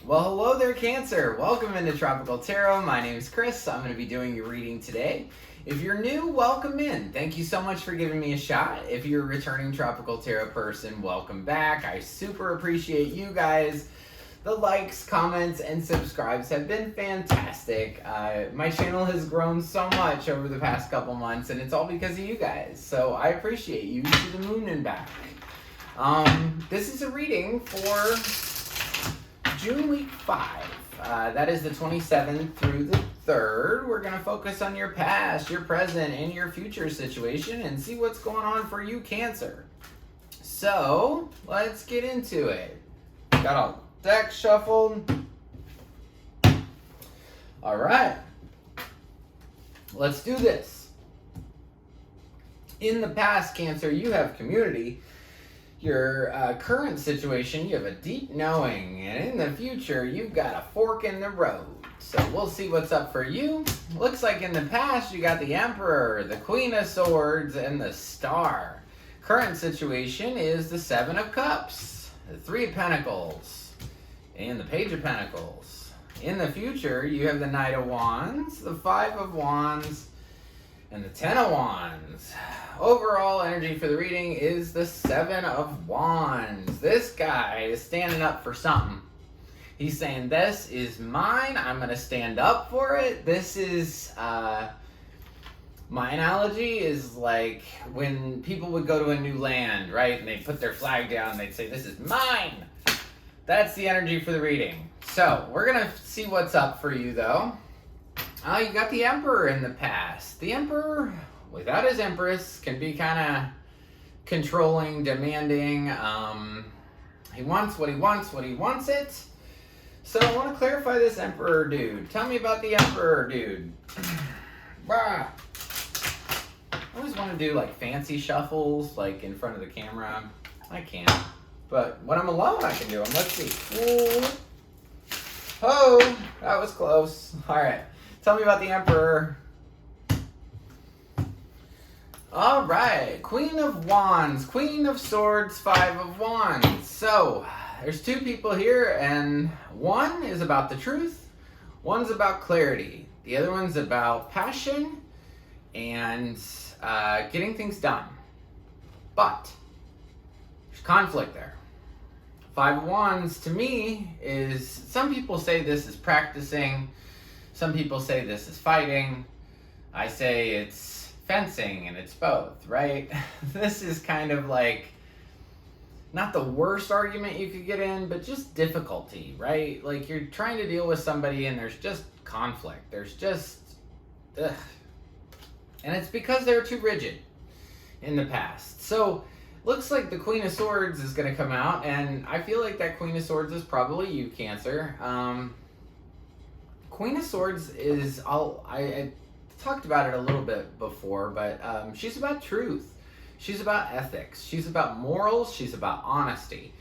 Well, hello there, Cancer. Welcome into Tropical Tarot. My name is Chris. I'm going to be doing your reading today. If you're new, welcome in. Thank you so much for giving me a shot. If you're a returning Tropical Tarot person, welcome back. I super appreciate you guys. The likes, comments, and subscribes have been fantastic. My channel has grown so much over the past couple months, and it's all because of you guys. So I appreciate you to the moon and back. This is a reading for June week 5. That is the 27th through the 3rd. We're going to focus on your past, your present, and your future situation and see what's going on for you, Cancer. So, let's get into it. Got a deck shuffled. All right. Let's do this. In the past, Cancer, you have community. Your current situation, you have a deep knowing, and in the future, you've got a fork in the road. So we'll see what's up for you. Looks like in the past, you got the Emperor, the Queen of Swords, and the Star. Current situation is the Seven of Cups, the Three of Pentacles, and the Page of Pentacles. In the future, you have the Knight of Wands, the Five of Wands, and the Ten of Wands. Overall energy for the reading is the Seven of Wands. This guy is standing up for something. He's saying, this is mine. I'm going to stand up for it. This is, my analogy is like when people would go to a new land, right? And they put their flag down and they'd say, this is mine. That's the energy for the reading. So we're going to see what's up for you, though. You got the Emperor in the past. The Emperor, without his Empress, can be kind of controlling, demanding. He wants what he wants when he wants it. So I want to clarify this Emperor dude. Tell me about the Emperor dude. I always want to do like fancy shuffles, like in front of the camera. I can't. But when I'm alone, I can do them. Let's see. Ooh. Oh, that was close. All right. Tell me about the Emperor. All right, Queen of Wands, Queen of Swords, Five of Wands. So, there's two people here, and one is about the truth, one's about clarity. The other one's about passion and getting things done. But, there's conflict there. Five of Wands, to me, is, some people say this is practicing. Some people say this is fighting. I say it's fencing, and it's both, right? This is kind of like, not the worst argument you could get in, but just difficulty, right? Like you're trying to deal with somebody and there's just conflict. There's just, ugh. And it's because they're too rigid in the past. So, looks like the Queen of Swords is going to come out, and I feel like that Queen of Swords is probably you, Cancer. Queen of Swords is, I talked about it a little bit before, but she's about truth. She's about ethics. She's about morals. She's about honesty.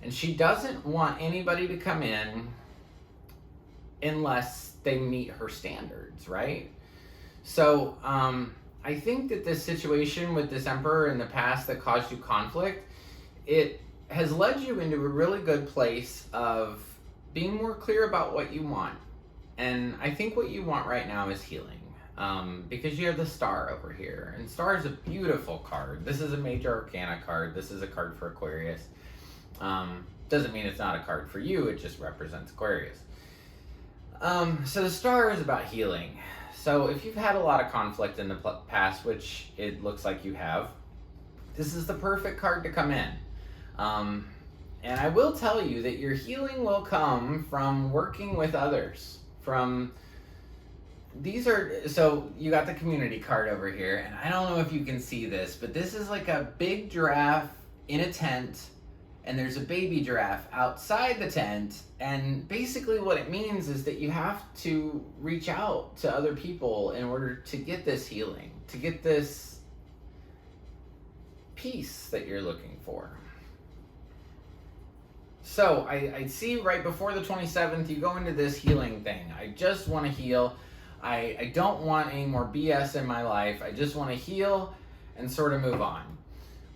And she doesn't want anybody to come in unless they meet her standards, right? So I think that this situation with this Emperor in the past that caused you conflict, it has led you into a really good place of being more clear about what you want. And I think what you want right now is healing, because you have the Star over here, and Star is a beautiful card. This is a major arcana card. This is a card for Aquarius. Doesn't mean it's not a card for you. It just represents Aquarius. So the Star is about healing. So if you've had a lot of conflict in the past, which it looks like you have, this is the perfect card to come in. And I will tell you that your healing will come from working with others. So you got the community card over here, and I don't know if you can see this, but this is like a big giraffe in a tent, and there's a baby giraffe outside the tent, and basically what it means is that you have to reach out to other people in order to get this healing, to get this peace that you're looking for. So I see right before the 27th, you go into this healing thing. I just want to heal. I don't want any more BS in my life. I just want to heal and sort of move on.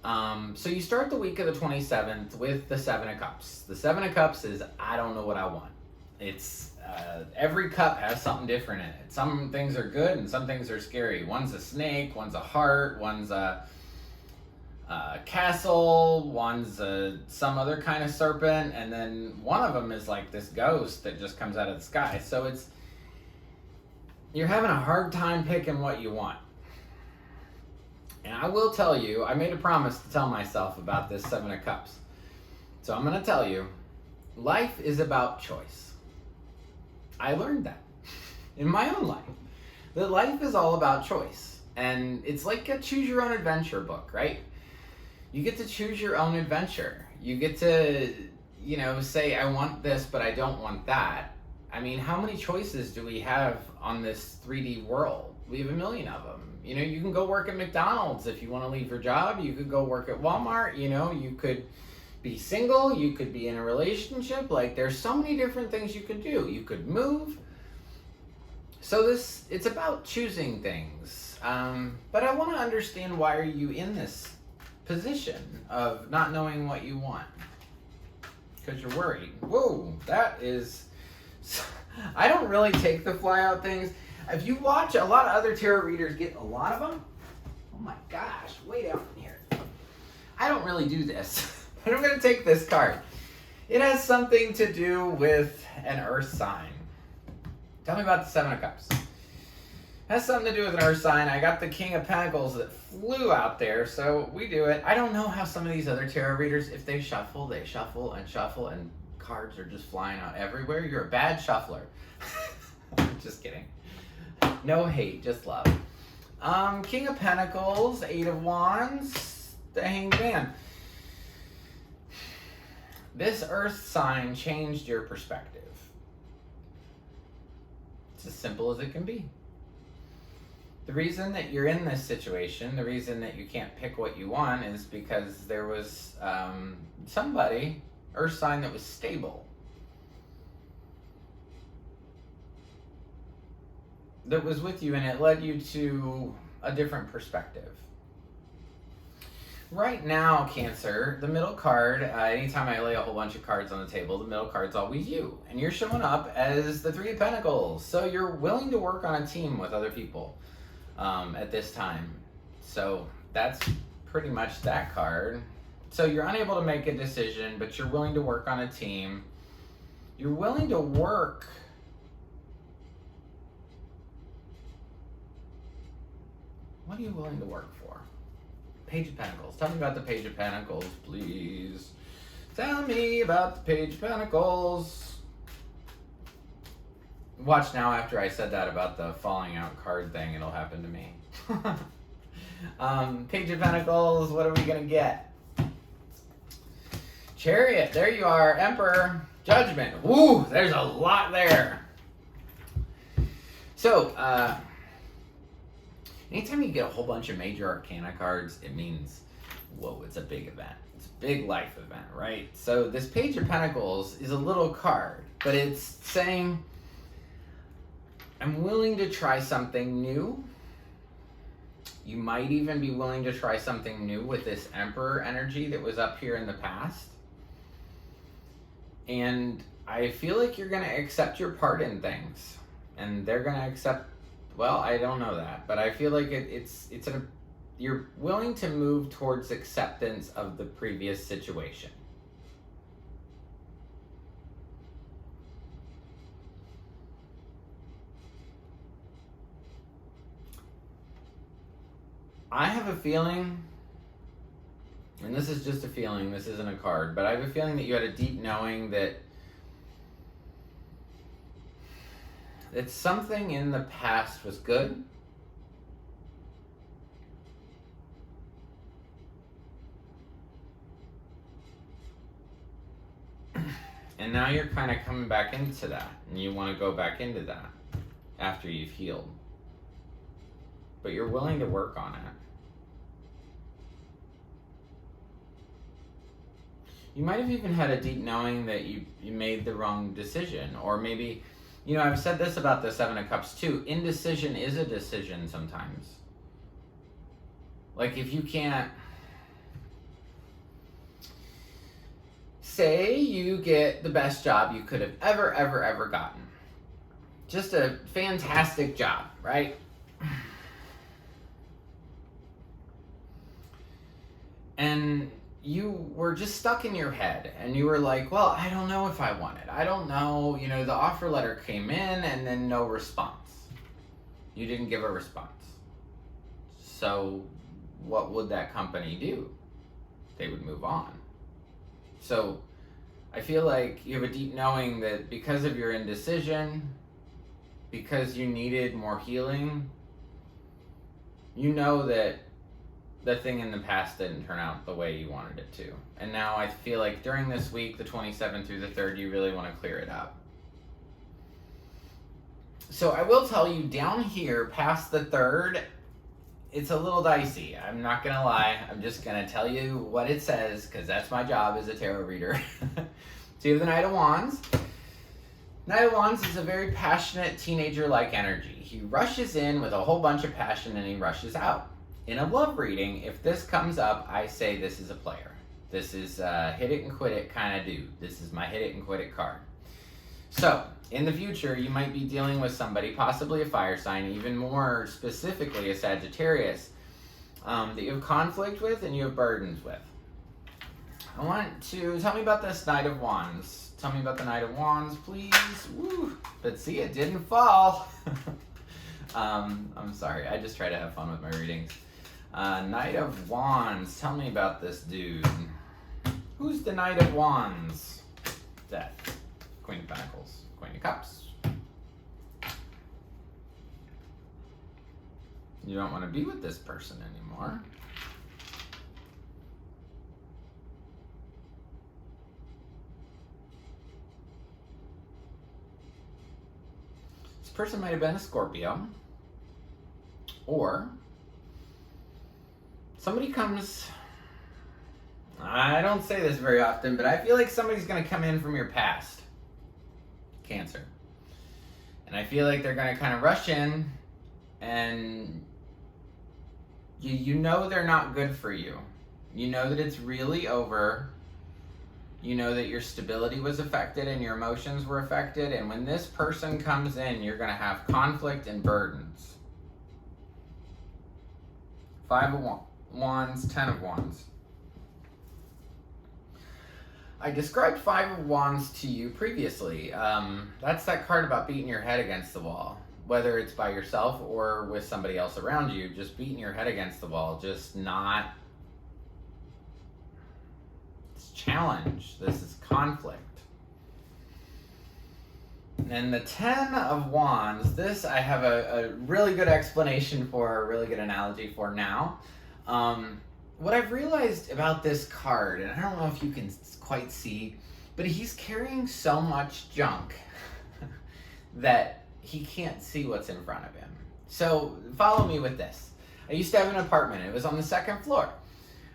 So you start the week of the 27th with the Seven of Cups. The Seven of Cups is, I don't know what I want. It's every cup has something different in it. Some things are good and some things are scary. One's a snake, one's a heart, one's a castle, one's some other kind of serpent, and then one of them is like this ghost that just comes out of the sky. So you're having a hard time picking what you want. And I will tell you, I made a promise to tell myself about this Seven of Cups. So I'm going to tell you, life is about choice. I learned that in my own life. That life is all about choice. And it's like a choose your own adventure book, right? You get to choose your own adventure. You get to, say, I want this, but I don't want that. I mean, how many choices do we have on this 3D world? We have a million of them. You can go work at McDonald's if you want to leave your job. You could go work at Walmart. You could be single. You could be in a relationship. Like, there's so many different things you could do. You could move. So it's about choosing things. But I want to understand, why are you in this position of not knowing what you want? Because you're worried. Whoa, that is... I don't really take the fly out things. If you watch, a lot of other tarot readers get a lot of them. Oh my gosh, way down in here. I don't really do this. But I'm going to take this card. It has something to do with an earth sign. Tell me about the Seven of Cups. It has something to do with an earth sign. I got the King of Pentacles that flew out there, so we do it. I don't know how some of these other tarot readers, if they shuffle and cards are just flying out everywhere. You're a bad shuffler. Just kidding. No hate, just love. King of Pentacles, Eight of Wands, the Hanged Man. This earth sign changed your perspective. It's as simple as it can be. The reason that you're in this situation, the reason that you can't pick what you want, is because there was somebody, earth sign, that was stable. That was with you, and it led you to a different perspective. Right now, Cancer, the middle card, anytime I lay a whole bunch of cards on the table, the middle card's always you. And you're showing up as the Three of Pentacles. So you're willing to work on a team with other people at this time. So that's pretty much that card. So you're unable to make a decision, but you're willing to work on a team. You're willing to work... What are you willing to work for? Page of Pentacles. Tell me about the Page of Pentacles, please. Tell me about the Page of Pentacles. Watch now, after I said that about the falling out card thing, it'll happen to me. Page of Pentacles, what are we going to get? Chariot, there you are. Emperor, Judgment. Woo, there's a lot there. So, anytime you get a whole bunch of major arcana cards, it means, whoa, it's a big event. It's a big life event, right? So this Page of Pentacles is a little card, but it's saying, I'm willing to try something new. You might even be willing to try something new with this Emperor energy that was up here in the past. And I feel like you're going to accept your part in things. And they're going to accept... Well, I don't know that, but I feel like you're willing to move towards acceptance of the previous situation. I have a feeling, and this is just a feeling, this isn't a card, but I have a feeling that you had a deep knowing that something in the past was good. And now you're kind of coming back into that, and you want to go back into that after you've healed. But you're willing to work on it. You might have even had a deep knowing that you made the wrong decision, or maybe... I've said this about the Seven of Cups too. Indecision is a decision sometimes. Like, if you can't... say you get the best job you could have ever gotten. Just a fantastic job, right? And you were just stuck in your head and you were like, well, I don't know if I want it. I don't know. You know, the offer letter came in and then no response. You didn't give a response. So what would that company do? They would move on. So I feel like you have a deep knowing that because of your indecision, because you needed more healing, you know that the thing in the past didn't turn out the way you wanted it to. And now I feel like during this week, the 27th through the 3rd, you really want to clear it up. So I will tell you, down here past the 3rd, it's a little dicey. I'm not going to lie. I'm just going to tell you what it says, because that's my job as a tarot reader. So you have the Knight of Wands. Knight of Wands is a very passionate teenager-like energy. He rushes in with a whole bunch of passion and he rushes out. In a love reading, if this comes up, I say this is a player. This is a hit it and quit it kind of dude. This is my hit it and quit it card. So, in the future, you might be dealing with somebody, possibly a fire sign, even more specifically a Sagittarius, that you have conflict with and you have burdens with. I want to tell me about this Knight of Wands. Tell me about the Knight of Wands, please. Woo! But see, it didn't fall. I'm sorry. I just try to have fun with my readings. Knight of Wands. Tell me about this dude. Who's the Knight of Wands? Death. Queen of Pentacles. Queen of Cups. You don't want to be with this person anymore. This person might have been a Scorpio. Or somebody comes, I don't say this very often, but I feel like somebody's going to come in from your past. Cancer. And I feel like they're going to kind of rush in and you know they're not good for you. You know that it's really over. You know that your stability was affected and your emotions were affected. And when this person comes in, you're going to have conflict and burdens. 5 of Wands, 10 of Wands. I described 5 of Wands to you previously. That's that card about beating your head against the wall. Whether it's by yourself or with somebody else around you, just beating your head against the wall, just not... It's challenge. This is conflict. And the 10 of Wands, this I have a really good explanation for, a really good analogy for now. What I've realized about this card, and I don't know if you can quite see, but he's carrying so much junk that he can't see what's in front of him. So follow me with this. I used to have an apartment. It was on the 2nd floor.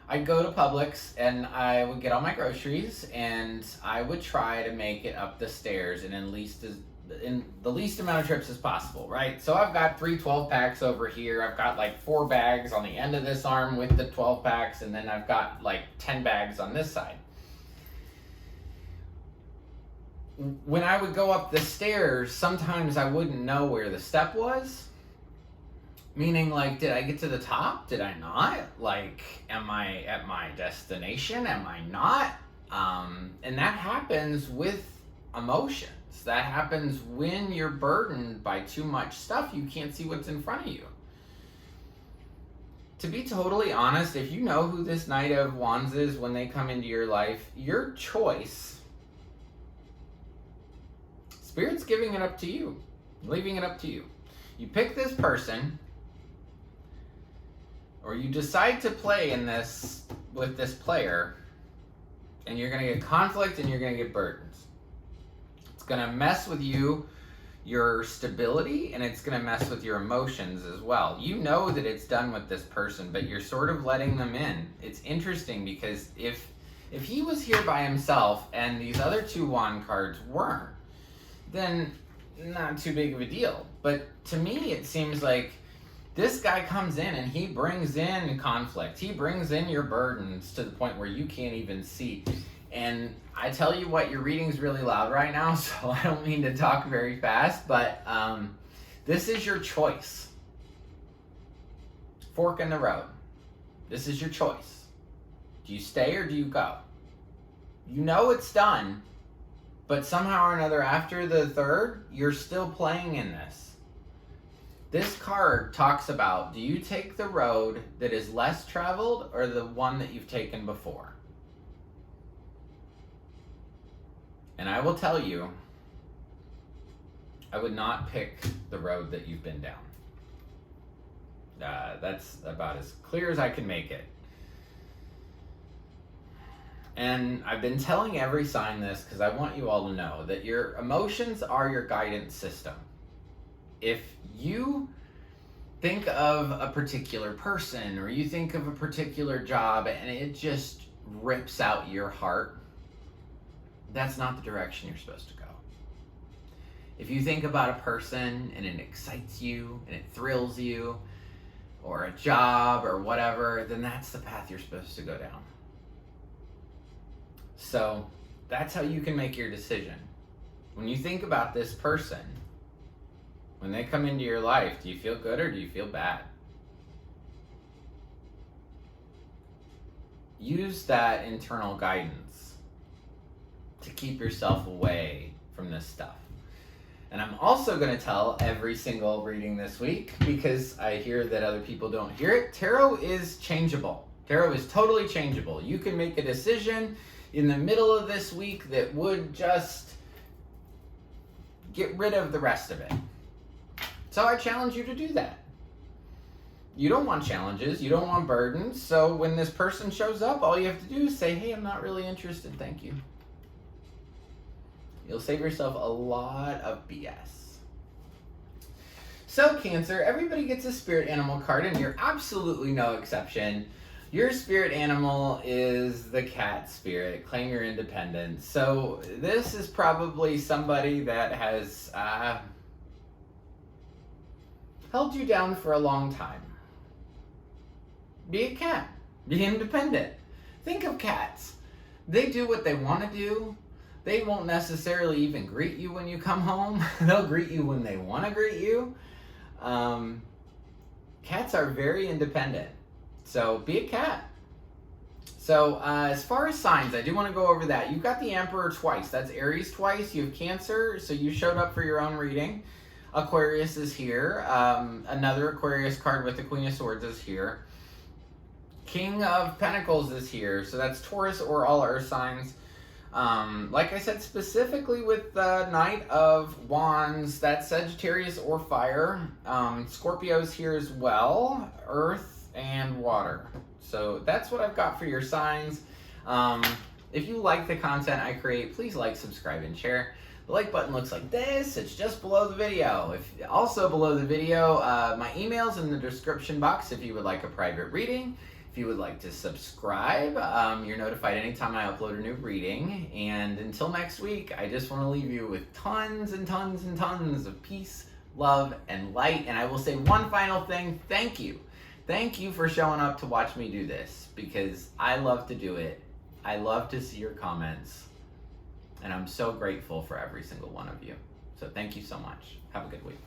I'd go to Publix and I would get all my groceries and I would try to make it up the stairs in the least amount of trips as possible, right? So I've got 3 12-packs over here. I've got like 4 bags on the end of this arm with the 12-packs, and then I've got like 10 bags on this side. When I would go up the stairs, sometimes I wouldn't know where the step was. Meaning, like, did I get to the top? Did I not? Like, am I at my destination? Am I not? And that happens with emotions. That happens when you're burdened by too much stuff. You can't see what's in front of you. To be totally honest, if you know who this Knight of Wands is when they come into your life, your choice, Spirit's giving it up to you, leaving it up to you. You pick this person, or you decide to play in this with this player, and you're going to get conflict and you're going to get burdens. It's going to mess with your stability, and it's going to mess with your emotions as well. You know that it's done with this person, but you're sort of letting them in. It's interesting because if he was here by himself and these other 2 wand cards weren't, then not too big of a deal. But to me, it seems like this guy comes in and he brings in conflict. He brings in your burdens to the point where you can't even see. And I tell you what, your reading's really loud right now, so I don't mean to talk very fast, but this is your choice. Fork in the road. This is your choice. Do you stay or do you go? You know it's done, but somehow or another after the third, you're still playing in this. This card talks about, do you take the road that is less traveled or the one that you've taken before? And I will tell you, I would not pick the road that you've been down. That's about as clear as I can make it. And I've been telling every sign this because I want you all to know that your emotions are your guidance system. If you think of a particular person or you think of a particular job and it just rips out your heart, that's not the direction you're supposed to go. If you think about a person and it excites you and it thrills you, or a job or whatever, then that's the path you're supposed to go down. So that's how you can make your decision. When you think about this person, when they come into your life, do you feel good or do you feel bad? Use that internal guidance to keep yourself away from this stuff. And I'm also going to tell every single reading this week, because I hear that other people don't hear it, tarot is changeable. Tarot is totally changeable. You can make a decision in the middle of this week that would just get rid of the rest of it. So I challenge you to do that. You don't want challenges, you don't want burdens, so when this person shows up, all you have to do is say, hey, I'm not really interested, thank you. You'll save yourself a lot of BS. So Cancer, everybody gets a spirit animal card and you're absolutely no exception. Your spirit animal is the cat spirit. Claim your independence. So this is probably somebody that has held you down for a long time. Be a cat. Be independent. Think of cats. They do what they want to do. They won't necessarily even greet you when you come home. They'll greet you when they want to greet you. Cats are very independent. So be a cat. So as far as signs, I do want to go over that. You've got the Emperor twice. That's Aries twice. You have Cancer, so you showed up for your own reading. Aquarius is here. Another Aquarius card with the Queen of Swords is here. King of Pentacles is here. So that's Taurus or all earth signs. Like I said, specifically with the Knight of Wands, that's Sagittarius or fire. Scorpio's here as well, earth and water. So that's what I've got for your signs. If you like the content I create, please like, subscribe, and share. The like button looks like this. It's just below the video. Also below the video, my email's in the description box if you would like a private reading. If you would like to subscribe, you're notified anytime I upload a new reading. And until next week, I just want to leave you with tons and tons and tons of peace, love, and light. And I will say one final thing. Thank you. Thank you for showing up to watch me do this, because I love to do it. I love to see your comments. And I'm so grateful for every single one of you. So thank you so much. Have a good week.